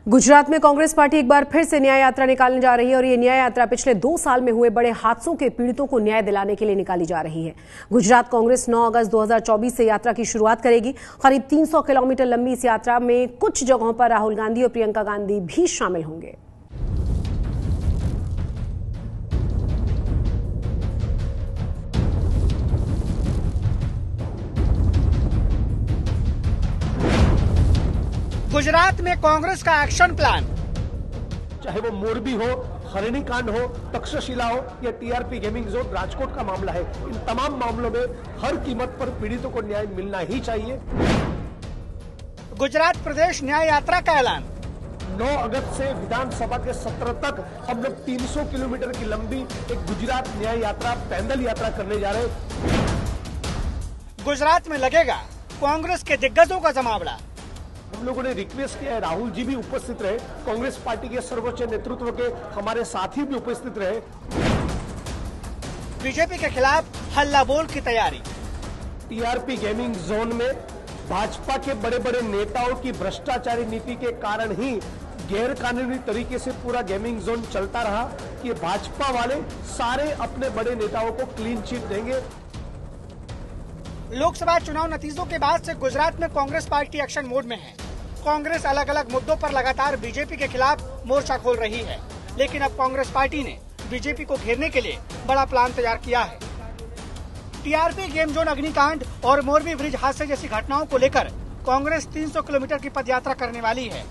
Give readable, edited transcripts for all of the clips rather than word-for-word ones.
गुजरात में कांग्रेस पार्टी एक बार फिर से न्याय यात्रा निकालने जा रही है और ये न्याय यात्रा पिछले 2 साल में हुए बड़े हादसों के पीड़ितों को न्याय दिलाने के लिए निकाली जा रही है। गुजरात कांग्रेस 9 अगस्त 2024 से यात्रा की शुरुआत करेगी। करीब 300 किलोमीटर लंबी इस यात्रा में कुछ जगहों पर राहुल गांधी और प्रियंका गांधी भी शामिल होंगे। गुजरात में कांग्रेस का एक्शन प्लान, चाहे वो मोरबी हो, हरिणी कांड हो, तक्षशिला हो या टीआरपी गेमिंग जोन राजकोट का मामला है, इन तमाम मामलों में हर कीमत पर पीड़ितों को न्याय मिलना ही चाहिए। गुजरात प्रदेश न्याय यात्रा का ऐलान। 9 अगस्त से विधानसभा के सत्र तक हम लोग 300 किलोमीटर की लंबी एक गुजरात न्याय यात्रा, पैदल यात्रा करने जा रहे हैं। गुजरात में लगेगा कांग्रेस के दिग्गजों का जमावड़ा। हम लोगों ने रिक्वेस्ट किया है राहुल जी भी उपस्थित रहे, कांग्रेस पार्टी के सर्वोच्च नेतृत्व के हमारे साथी भी उपस्थित रहे। बीजेपी के खिलाफ हल्ला बोल की तैयारी। टीआरपी गेमिंग जोन में भाजपा के बड़े बड़े नेताओं की भ्रष्टाचारी नीति के कारण ही गैर कानूनी तरीके से पूरा गेमिंग जोन चलता रहा कि भाजपा वाले सारे अपने बड़े नेताओं को क्लीन चिट देंगे। लोकसभा चुनाव नतीजों के बाद से गुजरात में कांग्रेस पार्टी एक्शन मोड में है। कांग्रेस अलग अलग मुद्दों पर लगातार बीजेपी के खिलाफ मोर्चा खोल रही है, लेकिन अब कांग्रेस पार्टी ने बीजेपी को घेरने के लिए बड़ा प्लान तैयार किया है। टीआरपी गेम जोन अग्निकांड और मोरबी ब्रिज हादसे जैसी घटनाओं को लेकर कांग्रेस 300 किलोमीटर की पदयात्रा करने वाली है।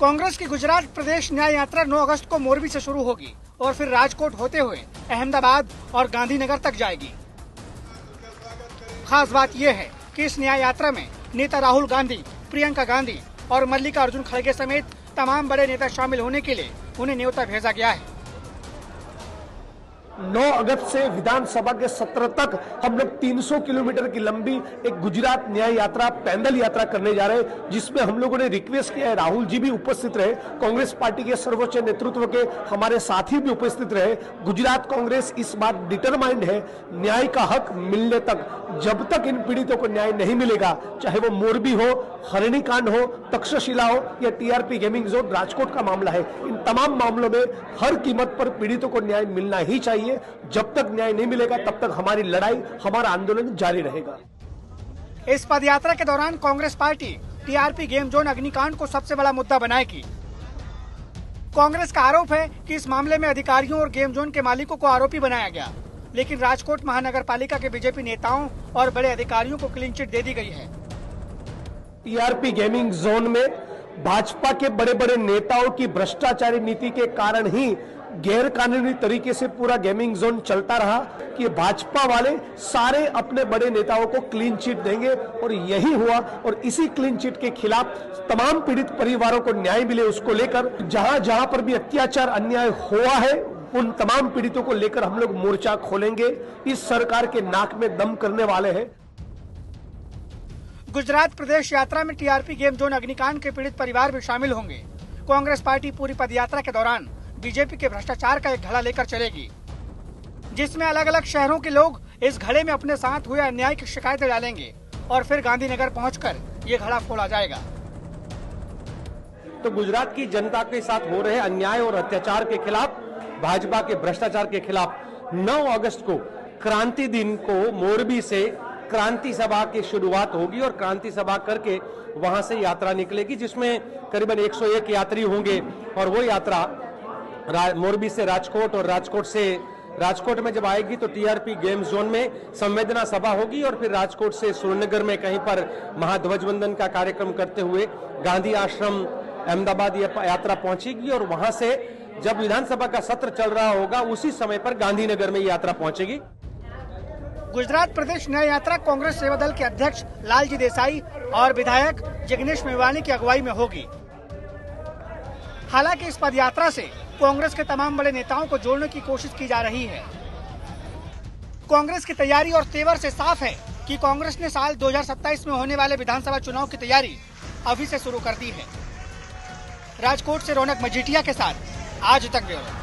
कांग्रेस की गुजरात प्रदेश न्याय यात्रा 9 अगस्त को मोरबी से शुरू होगी और फिर राजकोट होते हुए अहमदाबाद और गांधीनगर तक जाएगी। खास बात यह है कि इस न्याय यात्रा में नेता राहुल गांधी, प्रियंका गांधी और मल्लिकार्जुन खड़गे समेत तमाम बड़े नेता शामिल होने के लिए उन्हें न्योता भेजा गया है। 9 अगस्त से विधानसभा के सत्र तक हम लोग 300 किलोमीटर की लंबी एक गुजरात न्याय यात्रा, पैदल यात्रा करने जा रहे हैं, जिसमें हम लोगों ने रिक्वेस्ट किया है राहुल जी भी उपस्थित रहे, कांग्रेस पार्टी के सर्वोच्च नेतृत्व के हमारे साथी भी उपस्थित रहे। गुजरात कांग्रेस इस बात डिटरमाइंड है, न्याय का हक मिलने तक, जब तक इन पीड़ितों को न्याय नहीं मिलेगा, चाहे वो मोरबी हो, हरिणी कांड हो, तक्षशिला हो या टीआरपी गेमिंग जोन राजकोट का मामला है, इन तमाम मामलों में हर कीमत पर पीड़ितों को न्याय मिलना ही चाहिए। जब तक न्याय नहीं मिलेगा तब तक हमारी लड़ाई, हमारा आंदोलन जारी रहेगा। इस पदयात्रा के दौरान Congress party TRP game zone अग्निकांड को सबसे बड़ा मुद्दा बनाएगी। कांग्रेस का आरोप है कि इस मामले में अधिकारियों और गेम जोन के मालिकों को आरोपी बनाया गया, लेकिन राजकोट महानगर पालिका के बीजेपी नेताओं और बड़े अधिकारियों को क्लीन चिट दे दी गई है। टीआरपी गेमिंग जोन में भाजपा के बड़े बड़े नेताओं की भ्रष्टाचारी नीति के कारण ही गैर कानूनी तरीके से पूरा गेमिंग जोन चलता रहा कि भाजपा वाले सारे अपने बड़े नेताओं को क्लीन चिट देंगे और यही हुआ। और इसी क्लीन चिट के खिलाफ तमाम पीड़ित परिवारों को न्याय मिले, उसको लेकर जहां जहां पर भी अत्याचार, अन्याय हुआ है, उन तमाम पीड़ितों को लेकर हम लोग मोर्चा खोलेंगे। इस सरकार के नाक में दम करने वाले हैं। गुजरात प्रदेश यात्रा में टीआरपी गेम जोन अग्निकांड के पीड़ित परिवार भी शामिल होंगे। कांग्रेस पार्टी पूरी पदयात्रा के दौरान बीजेपी के भ्रष्टाचार का एक घड़ा लेकर चलेगी, जिसमें अलग अलग शहरों के लोग इस घड़े में अपने साथ हुए अन्याय की शिकायतें डालेंगे और फिर गांधीनगर पहुंचकर ये घड़ा फोड़ा जाएगा। तो गुजरात की जनता के साथ हो रहे अन्याय और अत्याचार के खिलाफ, भाजपा के भ्रष्टाचार के खिलाफ 9 अगस्त को क्रांति दिन को मोरबी से क्रांति सभा की शुरुआत होगी और क्रांति सभा करके वहां से यात्रा निकलेगी, जिसमें करीबन 101 यात्री होंगे और वो यात्रा मोरबी से राजकोट और राजकोट में जब आएगी तो टीआरपी गेम जोन में संवेदना सभा होगी और फिर राजकोट से सुरेंद्रनगर में कहीं पर महाध्वज वंदन का कार्यक्रम करते हुए गांधी आश्रम अहमदाबाद यात्रा पहुंचेगी और वहां से जब विधानसभा का सत्र चल रहा होगा उसी समय पर गांधीनगर में यात्रा पहुंचेगी। गुजरात प्रदेश न्याय यात्रा कांग्रेस सेवा दल के अध्यक्ष लालजी देसाई और विधायक जिग्नेश मेवानी की अगुवाई में होगी। हालांकि इस पदयात्रा से कांग्रेस के तमाम बड़े नेताओं को जोड़ने की कोशिश की जा रही है। कांग्रेस की तैयारी और तेवर से साफ है कि कांग्रेस ने साल 2027 में होने वाले विधानसभा चुनाव की तैयारी अभी से शुरू कर दी है। राजकोट से रौनक मजीठिया के साथ आज तक ब्यूरो।